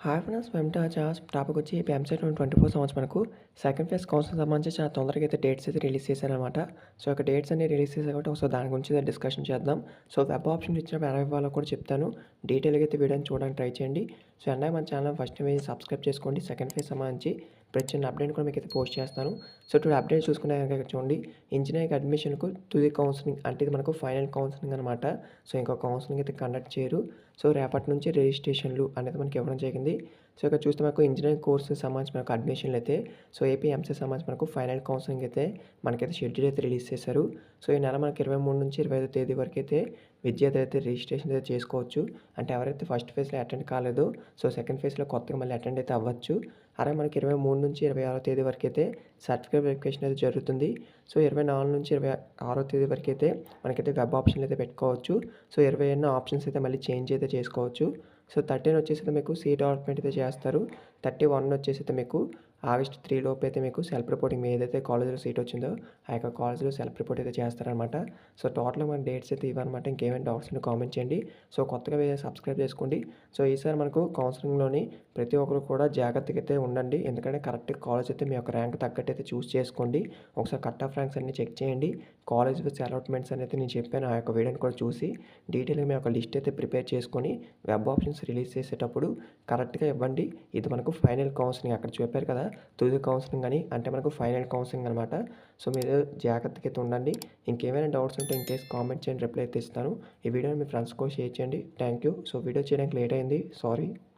Hi friends welcome to our channel. Topic వచ్చి ఎంసెట్ 2024 సంవత్సరం మనకు సెకండ్ ఫేజ్ కౌన్సిలింగ్ సంబంధించి చాలా తొందరగా అయితే డేట్స్ అయితే రిలీజ్ చేశారనమాట. సో ఇక డేట్స్ అన్ని రిలీజ్ చేశారు కాబట్టి ఒకసారి దాని గురించి డిస్కషన్ చేద్దాం. సో వెబ్ ఆప్షన్ ఇచ్చినప్పుడు ఎలా ఇవ్వాలో కూడా చెప్తాను. డీటెయిల్గా అయితే వీడియోని చూడడానికి ట్రై చేయండి. సో అండ్ మన ఛానల్ ఫస్ట్ టైం సబ్స్క్రైబ్ చేసుకోండి. సెకండ్ ఫేజ్ సంబంధించి ప్రతి చిన్న అప్డేట్ కూడా మీకు అయితే పోస్ట్ చేస్తాను. సో ఇప్పుడు అప్డేట్ చూసుకునే కనుక చూడండి, ఇంజనీరింగ్ అడ్మిషన్కు తుది కౌన్సిలింగ్ అంటే ఇది మనకు ఫైనల్ కౌన్సిలింగ్ అనమాట. సో ఇంకో కౌన్సిలింగ్ అయితే కండక్ట్ చేయరు. సో రేపటి నుంచి రిజిస్ట్రేషన్లు అనేది మనకి ఇవ్వడం జరిగింది. సో ఇక్కడ చూస్తే మనకు ఇంజనీరింగ్ కోర్సు సంబంధించి మనకు అడ్మిషన్లు అయితే సో ఏపీ ఎంసెట్ సంబంధించి మనకు ఫైనల్ కౌన్సిలింగ్ అయితే మనకైతే షెడ్యూల్ అయితే రిలీజ్ చేశారు. సో ఈ నెల మనకి 23 నుంచి 25 తేదీ వరకు అయితే విద్యార్థి అయితే రిజిస్ట్రేషన్ అయితే చేసుకోవచ్చు. అంటే ఎవరైతే ఫస్ట్ ఫేజ్లో అటెండ్ కాలేదో సో సెకండ్ ఫేజ్లో కొత్తగా మళ్ళీ అటెండ్ అయితే అవ్వచ్చు. అలాగే మనకి 23 నుంచి 26 తేదీ వరకు అయితే సర్టిఫికేట్ వెరిఫికేషన్ అయితే జరుగుతుంది. సో 24 నుంచి 26 తేదీ వరకు అయితే మనకైతే వెబ్ ఆప్షన్లు అయితే పెట్టుకోవచ్చు. సో 20 ఆప్షన్స్ అయితే మళ్ళీ చేంజ్ అయితే చేసుకోవచ్చు. సో 13 వచ్చేసి మీకు సీట్ అలాట్మెంట్ అయితే చేస్తారు. 31 వచ్చేసి మీకు ఆగస్ట్ 3 లోపు అయితే మీకు సెల్ఫ్ రిపోర్టింగ్ మీ ఏదైతే కాలేజ్లో సీట్ వచ్చిందో ఆ యొక్క కాలేజ్లో సెల్ఫ్ రిపోర్ట్ అయితే చేస్తారనమాట. సో టోటల్గా మన డేట్స్ అయితే ఇవ్వనమాట. ఇంకేమైనా డౌట్స్ ఉంటే కామెంట్ చేయండి. సో కొత్తగా సబ్స్క్రైబ్ చేసుకోండి. సో ఈసారి మనకు కౌన్సిలింగ్లోని ప్రతి ఒక్కరు కూడా జాగ్రత్తగా అయితే ఉండండి. ఎందుకంటే కరెక్ట్ కాలేజ్ అయితే మీ యొక్క ర్యాంక్ తగ్గట్టు అయితే చూస్ చేసుకోండి. ఒకసారి కట్ ఆఫ్ ర్యాంక్స్ అన్ని చెక్ చేయండి. కాలేజ్ విత్ అలాట్మెంట్స్ అనేది నేను చెప్పాను ఆ యొక్క వీడియోని కూడా చూసి డీటెయిల్గా మీ యొక్క లిస్ట్ అయితే ప్రిపేర్ చేసుకొని వెబ్ ఆప్షన్స్ రిలీజ్ చేసేటప్పుడు కరెక్ట్గా ఇవ్వండి. ఇది మనకు ఫైనల్ కౌన్సిలింగ్ అక్కడ చెప్పారు కదా తుది కౌన్సిలింగ్ అని, అంటే మనకు ఫైనల్ కౌన్సిలింగ్ అనమాట. సో మీరు జాగ్రత్తగా అయితే ఉండండి. ఇంకేమైనా డౌట్స్ ఉంటే ఇన్కేస్ కామెంట్ చేయండి, రిప్లై అయితే ఇస్తాను. ఈ వీడియోని మీ ఫ్రెండ్స్ కూడా షేర్ చేయండి. Thank you. సో వీడియో చేయడానికి లేట్ అయింది, సారీ.